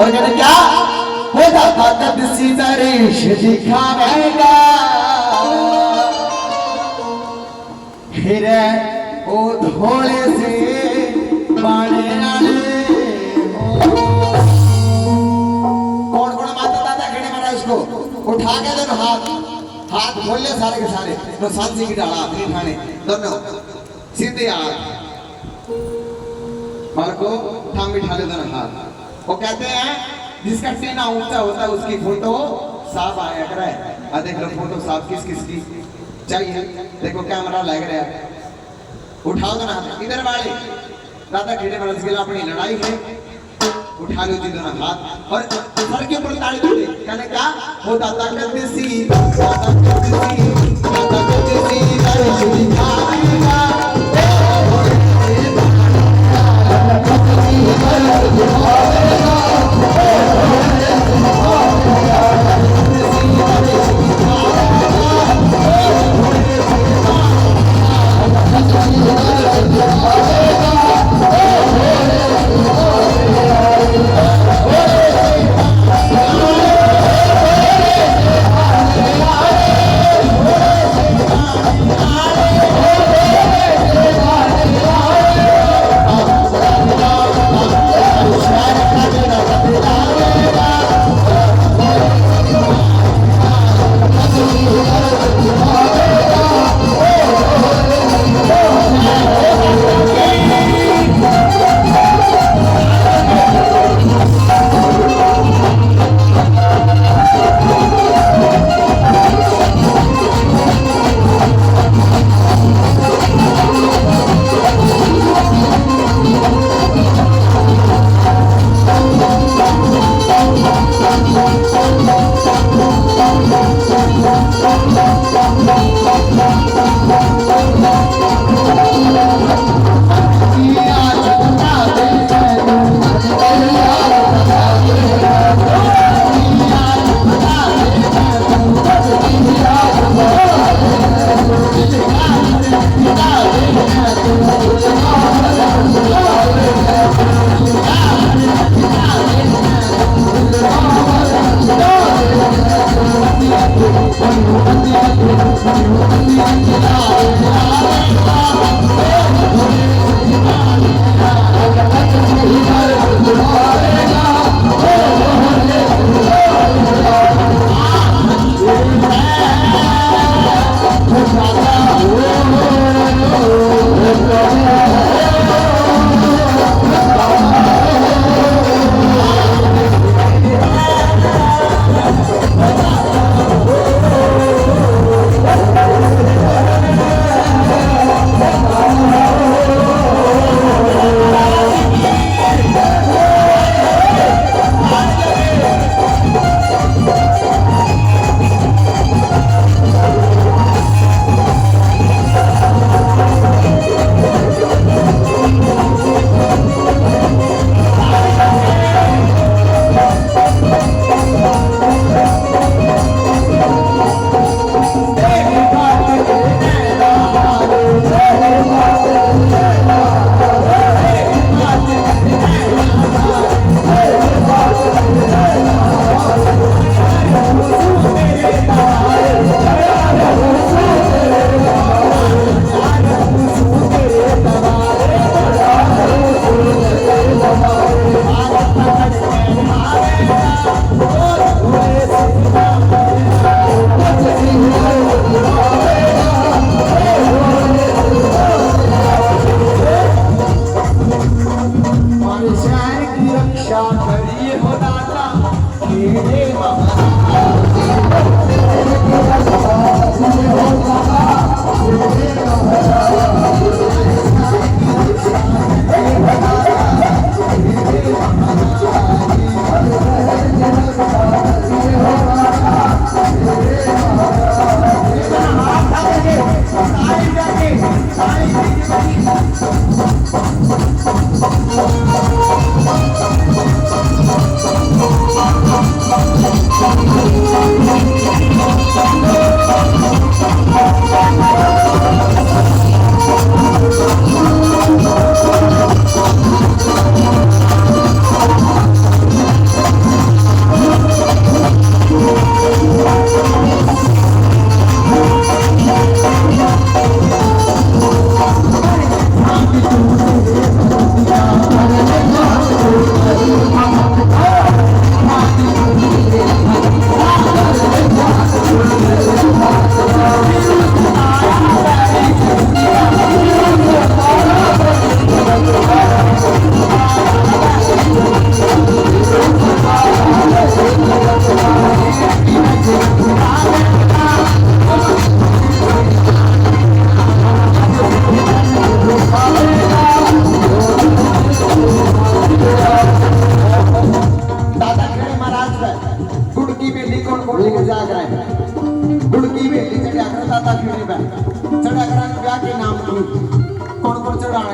और कहते क्या हो जाता कद सीतरेश दिखावेगा फिर ओ धोले से बाणे आने कौन कौन माता दादा खेड़े मारा उसको उठा के दोनों हाथ खोल ले सारे के सारे तो सांसी की डाला आखिरी ठाणे दोनों सीधे हाथ मार को थाम बिठा ले दोनों हाथ वो कहते हैं जिसका सीना ऊंचा होता है उसकी फोटो साफ आया करे आ देख लो फोटो साफ किस किस की चाहिए देखो कैमरा लग रहा है उठाओ दोनों हाथ इधर वाले दादा खेड़े वाले के लिए अपनी लड़ाई है उठा लो जी दोनों हाथ और सर के ऊपर ताली दे कहने क्या हो दादा कदसी दादा कदसी दादा कदसी दादा दिखाएगा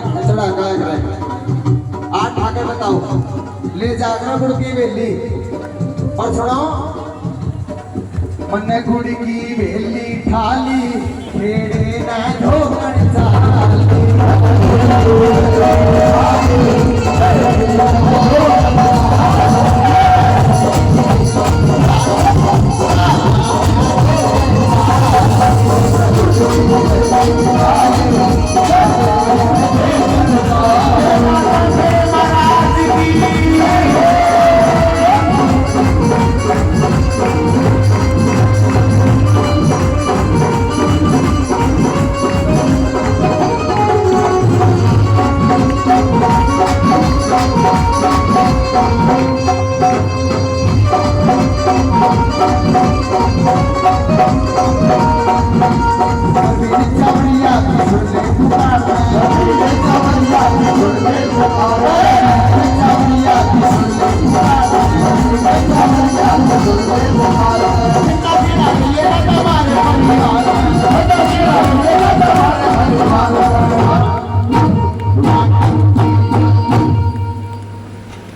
चढ़ा गया आठ ठाके बताओ ले जागरा गुड़ की बेली और सुनो मन गुड़ की बेली थाली खेड़े ना धोगण